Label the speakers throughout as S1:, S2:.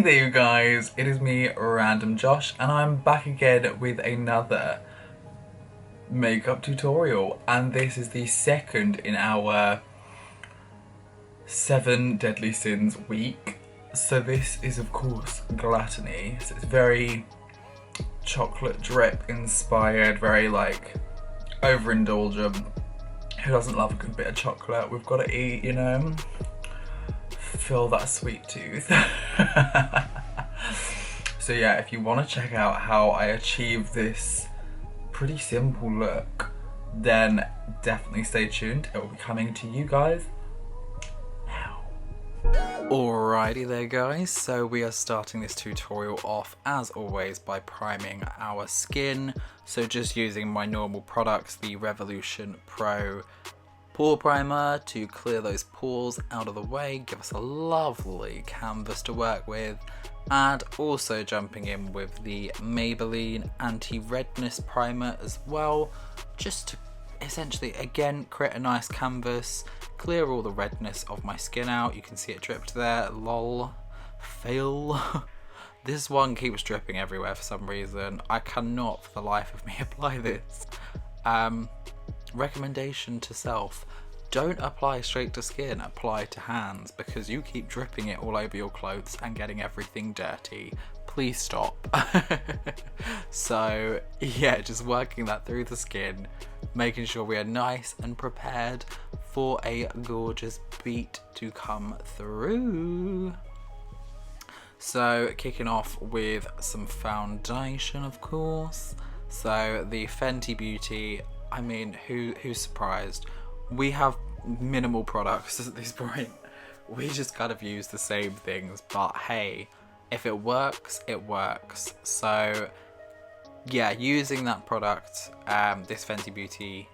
S1: there you guys, it is me, RandomJosh, and I'm back again with another makeup tutorial, and this is the second in our 7 Deadly Sins week. So this is of course Gluttony, so it's very chocolate drip inspired, very like overindulgent. Who doesn't love a good bit of chocolate? We've got to eat, you know, fill that sweet tooth. So yeah, if you want to check out how I achieve this pretty simple look, then definitely stay tuned. It will be coming to you guys now. Alrighty there guys, so we are starting this tutorial off as always by priming our skin. So just using my normal products, the Revolution Pro Pore Primer to clear those pores out of the way, give us a lovely canvas to work with, and also jumping in with the Maybelline Anti-Redness Primer as well, just to essentially again create a nice canvas, clear all the redness of my skin out. You can see it dripped there, lol, fail. This one keeps dripping everywhere for some reason. I cannot for the life of me apply this. Recommendation to self, don't apply straight to skin, apply to hands, because you keep dripping it all over your clothes and getting everything dirty. Please stop. So yeah, just working that through the skin, making sure we are nice and prepared for a gorgeous beat to come through. So kicking off with some foundation, of course. So the Fenty Beauty, I mean, who's surprised? We have minimal products at this point. We just kind of use the same things, but hey, if it works, it works. So yeah, using that product, this Fenty Beauty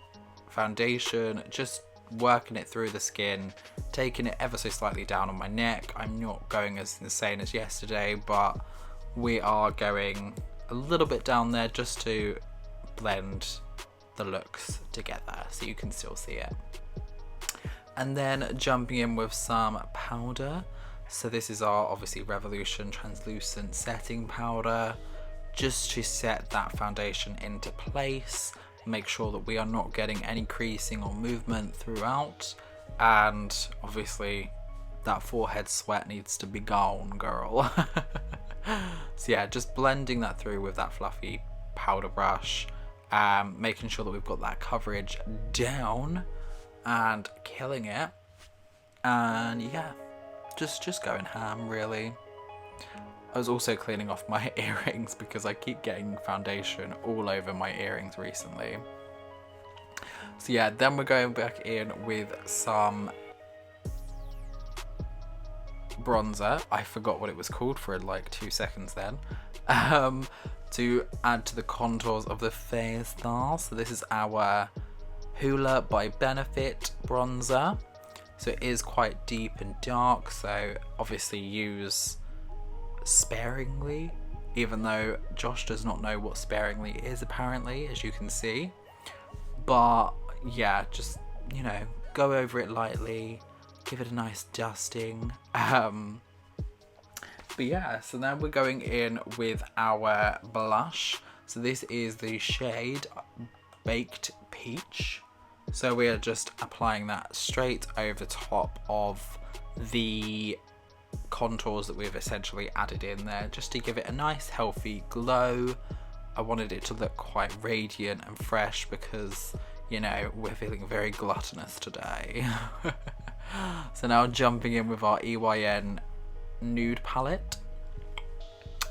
S1: foundation, just working it through the skin, taking it ever so slightly down on my neck. I'm not going as insane as yesterday, but we are going a little bit down there just to blend the looks together so you can still see it. And then jumping in with some powder. So this is our obviously Revolution translucent setting powder, just to set that foundation into place, make sure that we are not getting any creasing or movement throughout, and obviously that forehead sweat needs to be gone, girl. So yeah, just blending that through with that fluffy powder brush, making sure that we've got that coverage down and killing it. And yeah, just going ham really. I was also cleaning off my earrings because I keep getting foundation all over my earrings recently. So yeah, then we're going back in with some bronzer. I forgot what it was called for like 2 seconds then. To add to the contours of the face now. So this is our Hoola by Benefit bronzer. So it is quite deep and dark, so obviously use sparingly, even though Josh does not know what sparingly is apparently, as you can see. But yeah, just, you know, go over it lightly, give it a nice dusting. But yeah, so now we're going in with our blush. So this is the shade Baked Peach. So we are just applying that straight over top of the contours that we've essentially added in there, just to give it a nice healthy glow. I wanted it to look quite radiant and fresh because, you know, we're feeling very gluttonous today. So now jumping in with our EYN nude palette,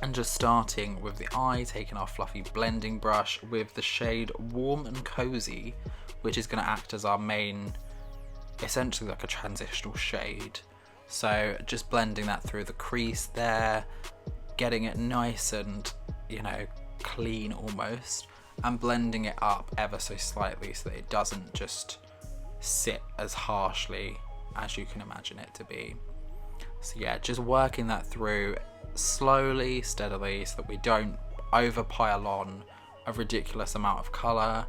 S1: and just starting with the eye, taking our fluffy blending brush with the shade Warm and Cozy, which is going to act as our main, essentially like a transitional shade. So just blending that through the crease there, getting it nice and, you know, clean almost, and blending it up ever so slightly so that it doesn't just sit as harshly as you can imagine it to be. So yeah, just working that through slowly, steadily, so that we don't over pile on a ridiculous amount of colour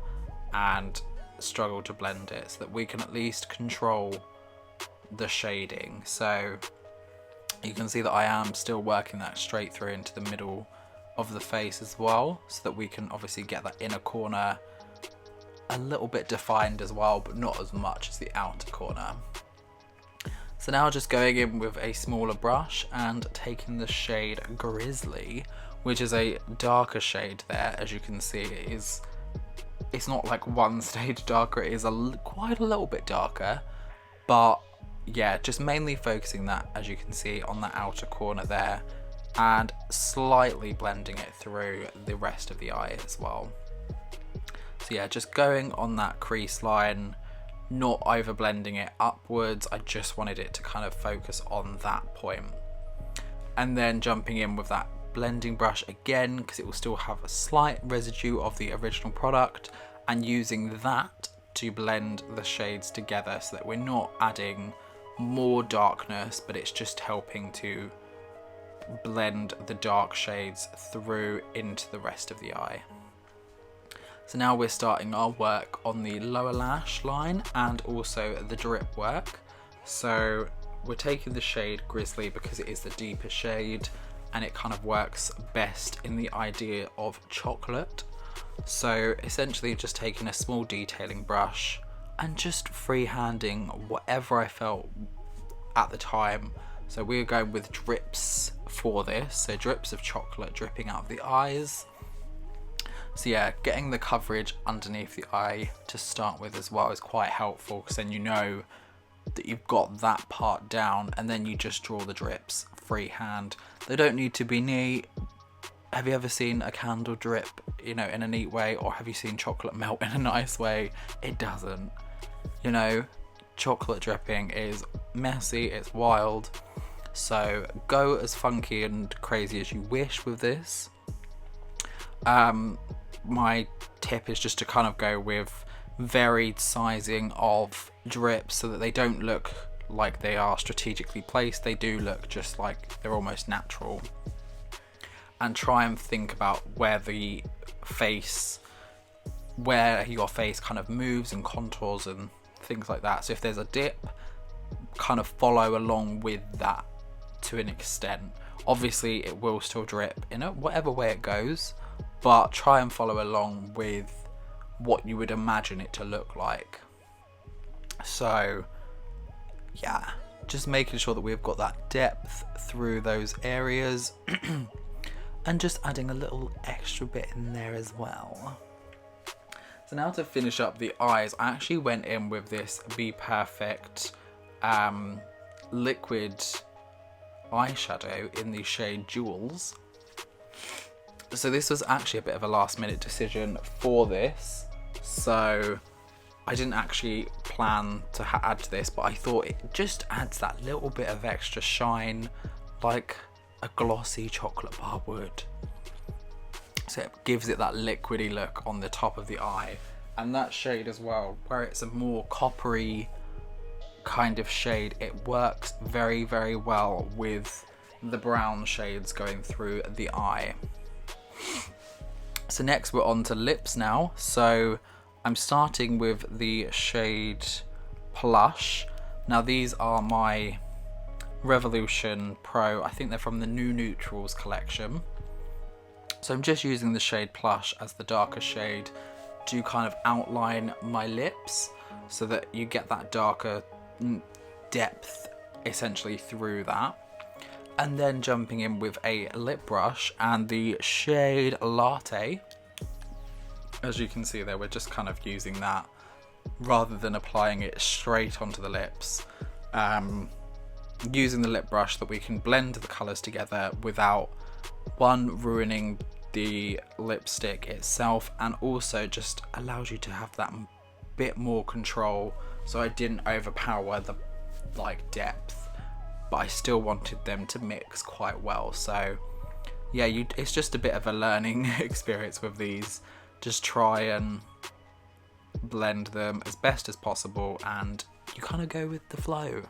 S1: and struggle to blend it, so that we can at least control the shading. So You can see that I am still working that straight through into the middle of the face as well, so that we can obviously get that inner corner a little bit defined as well, but not as much as the outer corner. So now just going in with a smaller brush and taking the shade Grizzly, which is a darker shade there. As you can see, it's not like one stage darker, it is quite a little bit darker, but yeah, just mainly focusing that, as you can see, on the outer corner there, and slightly blending it through the rest of the eye as well. So yeah, just going on that crease line, not over blending it upwards. I just wanted it to kind of focus on that point. And then jumping in with that blending brush again, because it will still have a slight residue of the original product, and using that to blend the shades together so that we're not adding more darkness, but it's just helping to blend the dark shades through into the rest of the eye. So now we're starting our work on the lower lash line and also the drip work. So we're taking the shade Grizzly because it is the deeper shade and it kind of works best in the idea of chocolate. So essentially just taking a small detailing brush and just freehanding whatever I felt at the time. So we're going with drips for this, so drips of chocolate dripping out of the eyes. So yeah, getting the coverage underneath the eye to start with as well is quite helpful, because then you know that you've got that part down, and then you just draw the drips freehand. They don't need to be neat. Have you ever seen a candle drip, you know, in a neat way, or have you seen chocolate melt in a nice way? It doesn't. You know, chocolate dripping is messy, it's wild. So go as funky and crazy as you wish with this. My tip is just to kind of go with varied sizing of drips so that they don't look like they are strategically placed. They do look just like they're almost natural. And try and think about where your face kind of moves and contours and things like that. So if there's a dip, kind of follow along with that to an extent. Obviously it will still drip in whatever way it goes, but try and follow along with what you would imagine it to look like. So yeah, just making sure that we've got that depth through those areas and just adding a little extra bit in there as well. So now to finish up the eyes, I actually went in with this Be Perfect liquid eyeshadow in the shade Jewels. So this was actually a bit of a last minute decision for this, so I didn't actually plan to add this, but I thought it just adds that little bit of extra shine like a glossy chocolate bar would. So it gives it that liquidy look on the top of the eye, and that shade as well, where it's a more coppery kind of shade, it works very, very well with the brown shades going through the eye. So next we're on to lips now. So I'm starting with the shade Plush. Now these are my Revolution Pro, I think they're from the New Neutrals collection. So I'm just using the shade Plush as the darker shade to kind of outline my lips so that you get that darker depth essentially through that. And then jumping in with a lip brush and the shade Latte. As you can see there, we're just kind of using that rather than applying it straight onto the lips. Using the lip brush that we can blend the colours together without ruining the lipstick itself, and also just allows you to have that bit more control. So I didn't overpower the depth, but I still wanted them to mix quite well. So yeah, it's just a bit of a learning experience with these. Just try and blend them as best as possible and you kind of go with the flow.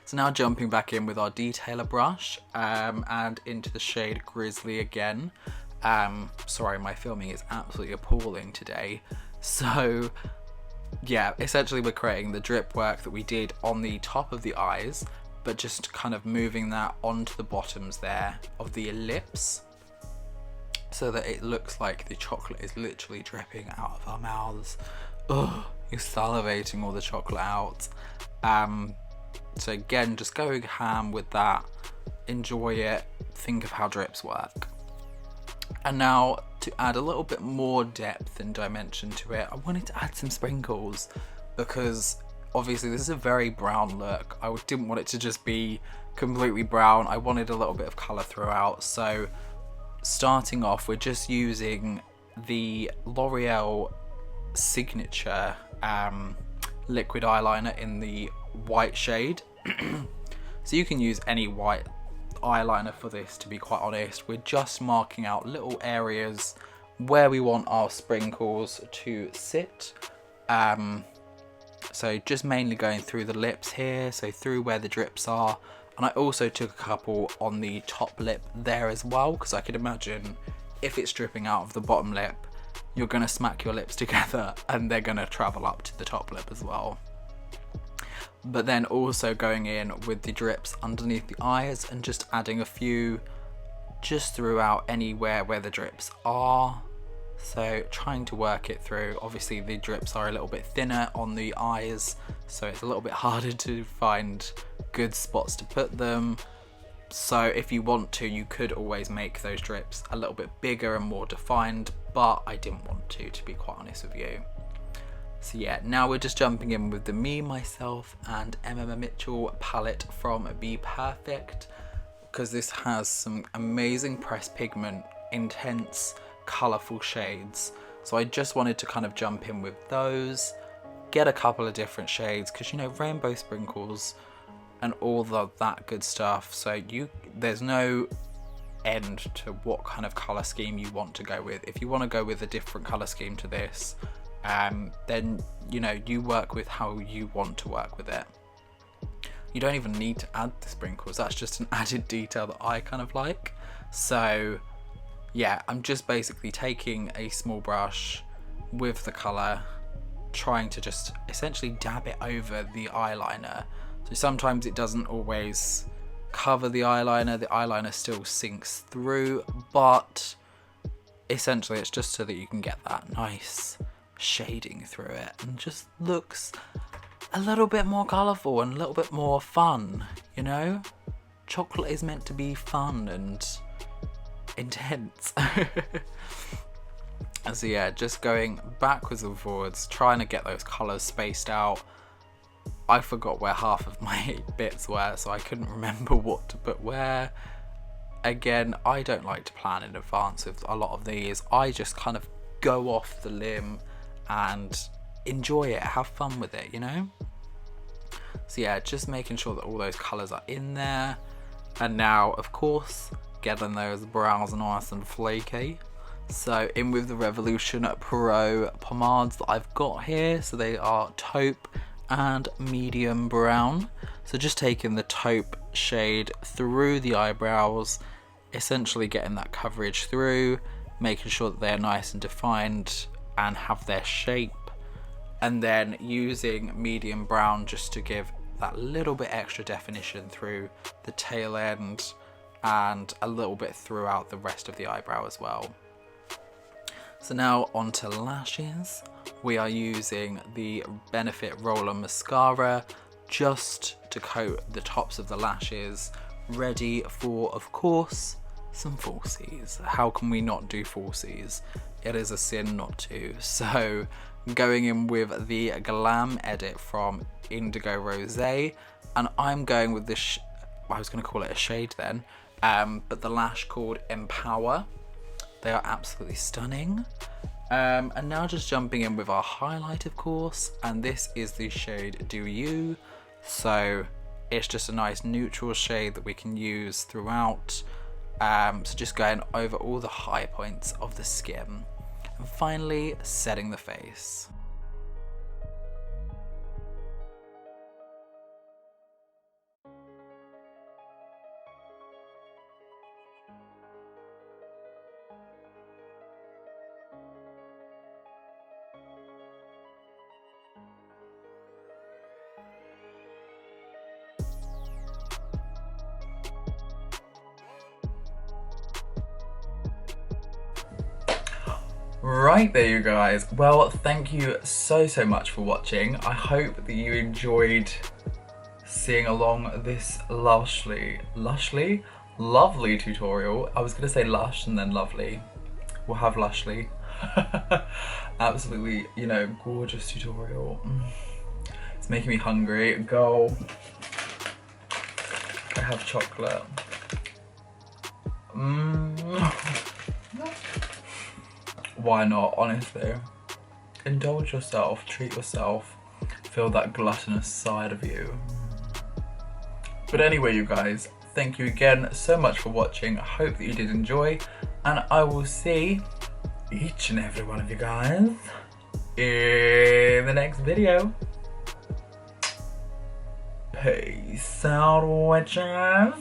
S1: So now jumping back in with our detailer brush and into the shade Grizzly again. Sorry, my filming is absolutely appalling today. So yeah, essentially we're creating the drip work that we did on the top of the eyes, but just kind of moving that onto the bottoms there of the lips, so that it looks like the chocolate is literally dripping out of our mouths. Ugh, you're salivating all the chocolate out. So again, just going ham with that. Enjoy it. Think of how drips work. And now, to add a little bit more depth and dimension to it, I wanted to add some sprinkles, because obviously this is a very brown look. I didn't want it to just be completely brown. I wanted a little bit of colour throughout. So starting off, we're just using the L'Oreal Signature liquid eyeliner in the white shade. So you can use any white eyeliner for this, to be quite honest. We're just marking out little areas where we want our sprinkles to sit. So just mainly going through the lips here, so through where the drips are. And I also took a couple on the top lip there as well, because I could imagine if it's dripping out of the bottom lip, you're going to smack your lips together and they're going to travel up to the top lip as well. But then also going in with the drips underneath the eyes and just adding a few just throughout anywhere where the drips are. So trying to work it through. Obviously the drips are a little bit thinner on the eyes, so it's a little bit harder to find good spots to put them. So if you want to, you could always make those drips a little bit bigger and more defined, but I didn't want to be quite honest with you. So yeah, now we're just jumping in with the Me, Myself and Emma Mitchell palette from Be Perfect, because this has some amazing pressed pigment, intense, colourful shades. So I just wanted to kind of jump in with those, get a couple of different shades, because you know, rainbow sprinkles and all that good stuff. So there's no end to what kind of colour scheme you want to go with. If you want to go with a different colour scheme to this, then you know, you work with how you want to work with it. You don't even need to add the sprinkles, that's just an added detail that I kind of like. So yeah, I'm just basically taking a small brush with the colour, trying to just essentially dab it over the eyeliner. So sometimes it doesn't always cover the eyeliner still sinks through, but essentially it's just so that you can get that nice shading through it and just looks a little bit more colourful and a little bit more fun, you know? Chocolate is meant to be fun and intense. So yeah, just going backwards and forwards, trying to get those colours spaced out. I forgot where half of my bits were, so I couldn't remember what to put where. Again, I don't like to plan in advance with a lot of these. I just kind of go off the limb and enjoy it, have fun with it, you know? So yeah, just making sure that all those colours are in there. And now, of course, getting those brows nice and flaky. So in with the Revolution Pro pomades that I've got here. So they are taupe and medium brown. So just taking the taupe shade through the eyebrows, essentially getting that coverage through, making sure that they're nice and defined and have their shape, and then using medium brown just to give that little bit extra definition through the tail end and a little bit throughout the rest of the eyebrow as well. So now onto lashes. We are using the Benefit Roller Mascara just to coat the tops of the lashes, ready for, of course, some falsies. How can we not do falsies? It is a sin not to. So going in with the Glam Edit from Indigo Rosé, and I'm going with this, I was going to call it a shade then, but the lash called Empower. They are absolutely stunning. And now just jumping in with our highlight, of course, and this is the shade Do You. So it's just a nice neutral shade that we can use throughout. So just going over all the high points of the skin. And finally, setting the face. Right there, you guys. Well, thank you so much for watching. I hope that you enjoyed seeing along this lovely tutorial. I was gonna say lush and then lovely. We'll have lushly. Absolutely, you know, gorgeous tutorial. It's making me hungry. Go. I have chocolate. Why not, honestly? Indulge yourself, treat yourself, feel that gluttonous side of you. But anyway, you guys, thank you again so much for watching. I hope that you did enjoy, and I will see each and every one of you guys in the next video. Peace out, witches.